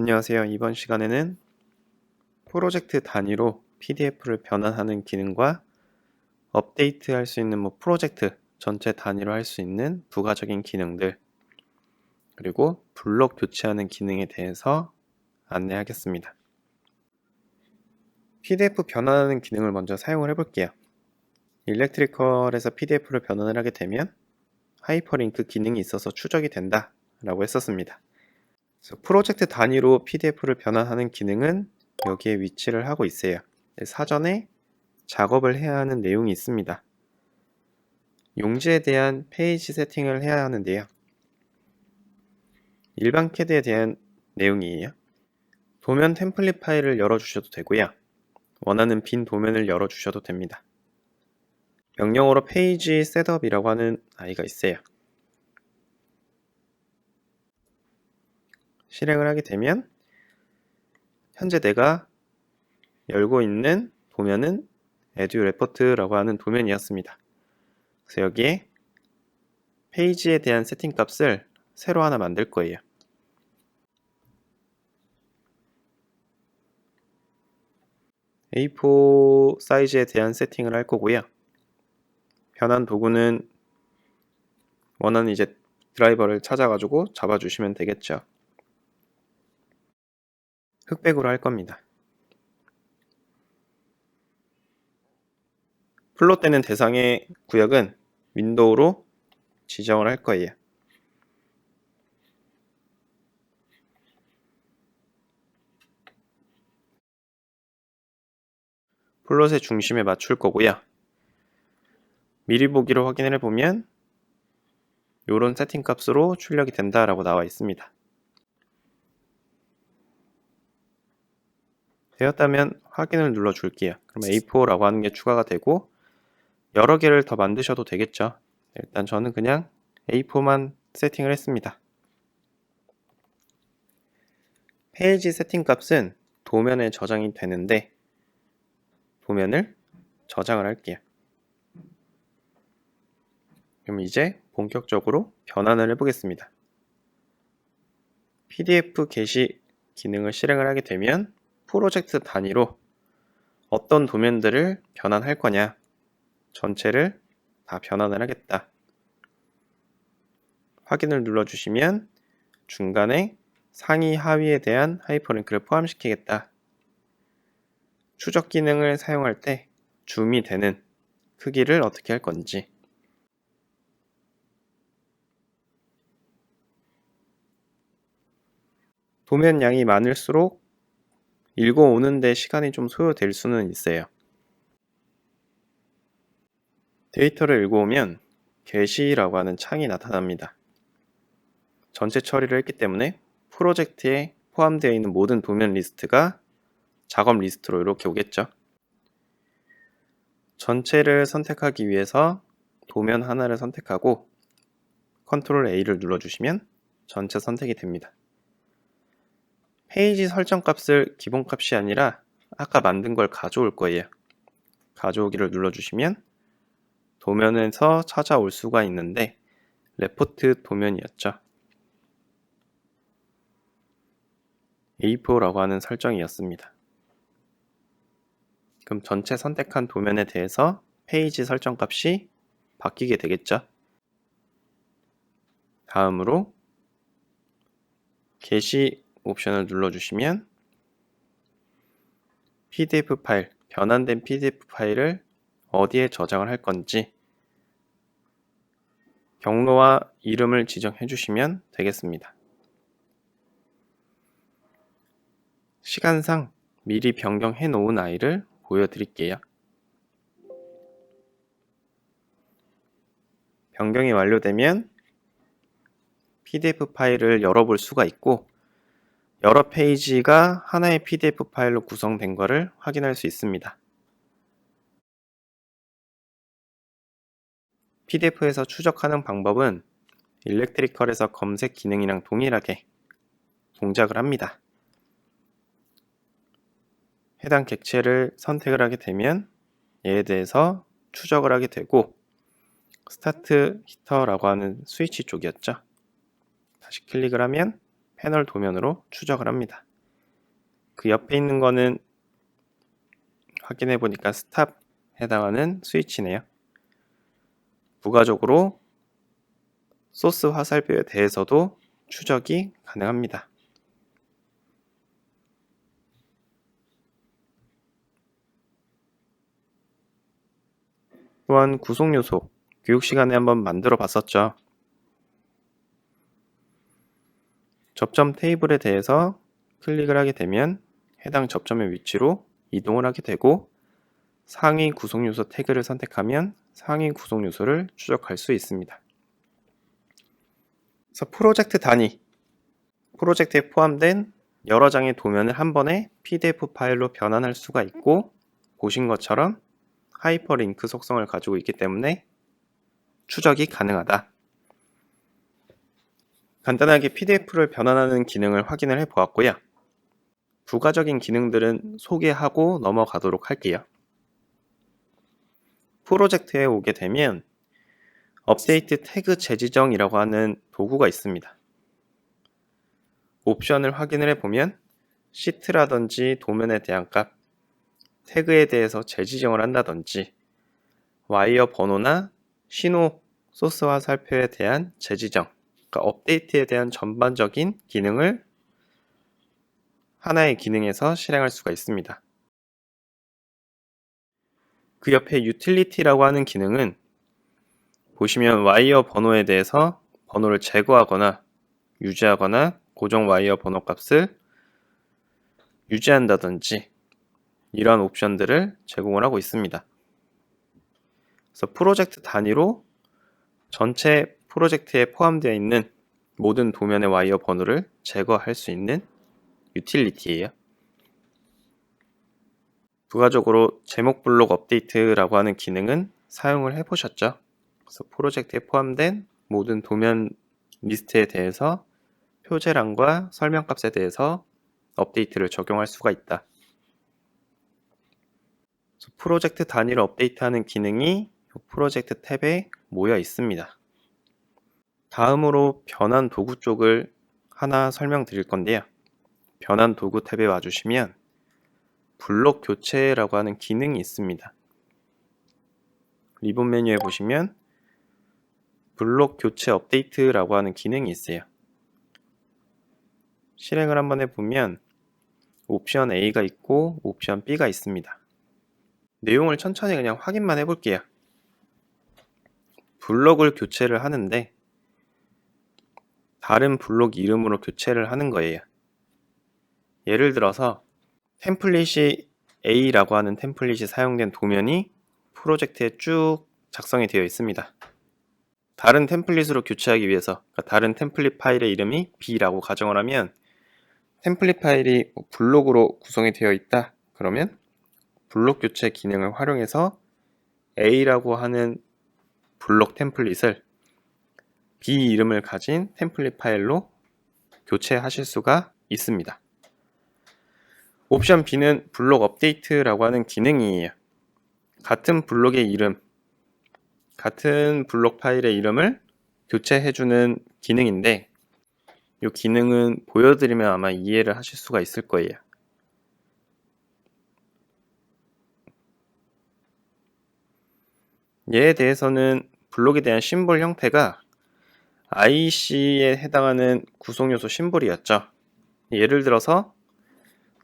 안녕하세요. 이번 시간에는 프로젝트 단위로 PDF를 변환하는 기능과 업데이트 할 수 있는 프로젝트 전체 단위로 할 수 있는 부가적인 기능들, 그리고 블록 교체하는 기능에 대해서 안내하겠습니다. PDF 변환하는 기능을 먼저 사용을 해볼게요. 일렉트리컬에서 PDF를 변환을 하게 되면 하이퍼링크 기능이 있어서 추적이 된다 라고 했었습니다. 그래서 프로젝트 단위로 PDF를 변환하는 기능은 여기에 위치를 하고 있어요. 사전에 작업을 해야 하는 내용이 있습니다. 용지에 대한 페이지 세팅을 해야 하는데요. 일반 CAD에 대한 내용이에요. 도면 템플릿 파일을 열어주셔도 되고요. 원하는 빈 도면을 열어주셔도 됩니다. 명령어로 페이지 셋업이라고 하는 아이가 있어요. 실행을 하게 되면 현재 내가 열고 있는 도면은 에듀레포트라고 하는 도면이었습니다. 그래서 여기에 페이지에 대한 세팅 값을 새로 하나 만들 거예요. A4 사이즈에 대한 세팅을 할 거고요. 변환 도구는 원하는 드라이버를 찾아가지고 잡아주시면 되겠죠. 흑백으로 할 겁니다. 플롯되는 대상의 구역은 윈도우로 지정을 할 거예요. 플롯의 중심에 맞출 거고요. 미리 보기로 확인을 해보면 이런 세팅 값으로 출력이 된다라고 나와 있습니다. 되었다면 확인을 눌러 줄게요. 그럼 A4라고 하는 게 추가가 되고 여러 개를 더 만드셔도 되겠죠. 일단 저는 그냥 A4만 세팅을 했습니다. 페이지 세팅 값은 도면에 저장이 되는데 도면을 저장을 할게요. 그럼 이제 본격적으로 변환을 해보겠습니다. PDF 게시 기능을 실행을 하게 되면 프로젝트 단위로 어떤 도면들을 변환할 거냐, 전체를 다 변환을 하겠다. 확인을 눌러주시면 중간에 상위 하위에 대한 하이퍼링크를 포함시키겠다. 추적 기능을 사용할 때 줌이 되는 크기를 어떻게 할 건지, 도면 양이 많을수록 읽어오는데 시간이 좀 소요될 수는 있어요. 데이터를 읽어오면 게시라고 하는 창이 나타납니다. 전체 처리를 했기 때문에 프로젝트에 포함되어 있는 모든 도면 리스트가 작업 리스트로 이렇게 오겠죠. 전체를 선택하기 위해서 도면 하나를 선택하고 컨트롤 A를 눌러주시면 전체 선택이 됩니다. 페이지 설정 값을 기본 값이 아니라 아까 만든 걸 가져올 거예요. 가져오기를 눌러주시면 도면에서 찾아올 수가 있는데 레포트 도면이었죠. A4라고 하는 설정이었습니다. 그럼 전체 선택한 도면에 대해서 페이지 설정 값이 바뀌게 되겠죠. 다음으로 게시 옵션을 눌러주시면 PDF 파일, 변환된 PDF 파일을 어디에 저장을 할 건지 경로와 이름을 지정해 주시면 되겠습니다. 시간상 미리 변경해 놓은 아이를 보여드릴게요. 변경이 완료되면 PDF 파일을 열어볼 수가 있고 여러 페이지가 하나의 PDF 파일로 구성된 것을 확인할 수 있습니다. PDF에서 추적하는 방법은 일렉트리컬에서 검색 기능이랑 동일하게 동작을 합니다. 해당 객체를 선택을 하게 되면 얘에 대해서 추적을 하게 되고 스타트 히터라고 하는 스위치 쪽이었죠. 다시 클릭을 하면 패널 도면으로 추적을 합니다. 그 옆에 있는 거는 확인해 보니까 스탑 해당하는 스위치네요. 부가적으로 소스 화살표에 대해서도 추적이 가능합니다. 또한 구성 요소, 교육 시간에 한번 만들어 봤었죠. 접점 테이블에 대해서 클릭을 하게 되면 해당 접점의 위치로 이동을 하게 되고 상위 구성 요소 태그를 선택하면 상위 구성 요소를 추적할 수 있습니다. 그래서 프로젝트 단위, 프로젝트에 포함된 여러 장의 도면을 한 번에 PDF 파일로 변환할 수가 있고 보신 것처럼 하이퍼링크 속성을 가지고 있기 때문에 추적이 가능하다. 간단하게 PDF를 변환하는 기능을 확인을 해 보았고요. 부가적인 기능들은 소개하고 넘어가도록 할게요. 프로젝트에 오게 되면 업데이트 태그 재지정이라고 하는 도구가 있습니다. 옵션을 확인을 해보면 시트라든지 도면에 대한 값, 태그에 대해서 재지정을 한다든지 와이어 번호나 신호 소스 화살표에 대한 재지정, 그러니까 업데이트에 대한 전반적인 기능을 하나의 기능에서 실행할 수가 있습니다. 그 옆에 유틸리티라고 하는 기능은 보시면 와이어 번호에 대해서 번호를 제거하거나 유지하거나 고정 와이어 번호 값을 유지한다든지 이러한 옵션들을 제공을 하고 있습니다. 그래서 프로젝트 단위로 전체 프로젝트에 포함되어 있는 모든 도면의 와이어 번호를 제거할 수 있는 유틸리티예요. 부가적으로 제목 블록 업데이트라고 하는 기능은 사용을 해보셨죠? 그래서 프로젝트에 포함된 모든 도면 리스트에 대해서 표제란과 설명값에 대해서 업데이트를 적용할 수가 있다. 프로젝트 단위로 업데이트하는 기능이 프로젝트 탭에 모여 있습니다. 다음으로 변환 도구 쪽을 하나 설명드릴 건데요. 변환 도구 탭에 와주시면 블록 교체라고 하는 기능이 있습니다. 리본 메뉴에 보시면 블록 교체 업데이트라고 하는 기능이 있어요. 실행을 한번 해보면 옵션 A가 있고 옵션 B가 있습니다. 내용을 천천히 그냥 확인만 해볼게요. 블록을 교체를 하는데 다른 블록 이름으로 교체를 하는 거예요. 예를 들어서 템플릿이 A라고 하는 템플릿이 사용된 도면이 프로젝트에 쭉 작성이 되어 있습니다. 다른 템플릿으로 교체하기 위해서, 그러니까 다른 템플릿 파일의 이름이 B라고 가정을 하면 템플릿 파일이 블록으로 구성이 되어 있다. 그러면 블록 교체 기능을 활용해서 A라고 하는 블록 템플릿을 B 이름을 가진 템플릿 파일로 교체하실 수가 있습니다. 옵션 B는 블록 업데이트라고 하는 기능이에요. 같은 블록의 이름, 같은 블록 파일의 이름을 교체해주는 기능인데 이 기능은 보여드리면 아마 이해를 하실 수가 있을 거예요. 얘에 대해서는 블록에 대한 심볼 형태가 IC에 해당하는 구성요소 심볼이었죠. 예를 들어서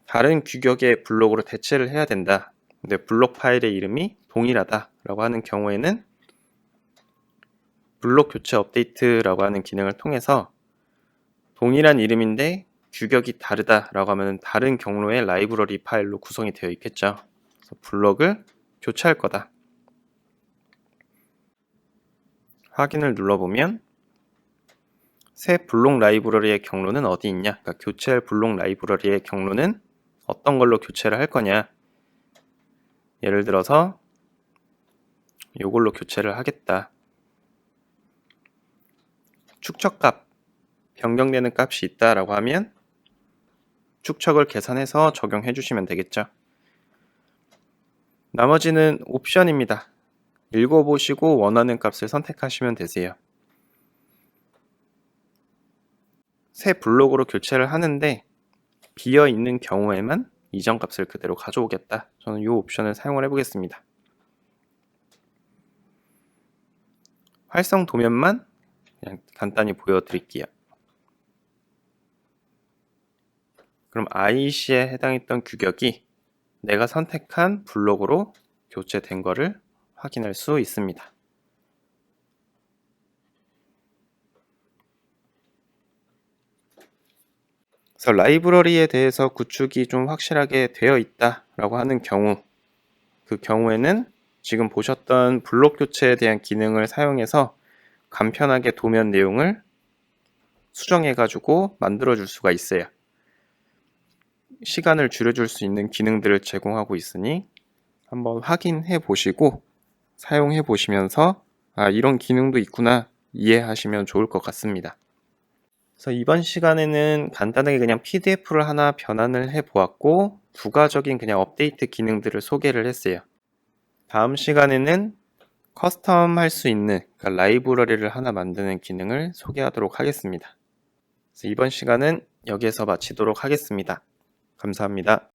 다른 규격의 블록으로 대체를 해야 된다. 근데 블록 파일의 이름이 동일하다라고 하는 경우에는 블록 교체 업데이트라고 하는 기능을 통해서 동일한 이름인데 규격이 다르다라고 하면 다른 경로의 라이브러리 파일로 구성이 되어 있겠죠. 그래서 블록을 교체할 거다. 확인을 눌러보면 새 블록 라이브러리의 경로는 어디 있냐? 그러니까 교체할 블록 라이브러리의 경로는 어떤 걸로 교체를 할 거냐? 예를 들어서 이걸로 교체를 하겠다. 축척값, 변경되는 값이 있다라고 하면 축척을 계산해서 적용해 주시면 되겠죠. 나머지는 옵션입니다. 읽어보시고 원하는 값을 선택하시면 되세요. 새 블록으로 교체를 하는데 비어 있는 경우에만 이전 값을 그대로 가져오겠다. 저는 이 옵션을 사용을 해보겠습니다. 활성 도면만 그냥 간단히 보여드릴게요. 그럼 IEC에 해당했던 규격이 내가 선택한 블록으로 교체된 거를 확인할 수 있습니다. 그래서 라이브러리에 대해서 구축이 좀 확실하게 되어 있다라고 하는 경우, 그 경우에는 지금 보셨던 블록 교체에 대한 기능을 사용해서 간편하게 도면 내용을 수정해가지고 만들어줄 수가 있어요. 시간을 줄여줄 수 있는 기능들을 제공하고 있으니 한번 확인해 보시고 사용해 보시면서 이런 기능도 있구나 이해하시면 좋을 것 같습니다. 그래서 이번 시간에는 간단하게 그냥 PDF를 하나 변환을 해 보았고 부가적인 그냥 업데이트 기능들을 소개를 했어요. 다음 시간에는 커스텀 할 수 있는 그러니까 라이브러리를 하나 만드는 기능을 소개하도록 하겠습니다. 그래서 이번 시간은 여기에서 마치도록 하겠습니다. 감사합니다.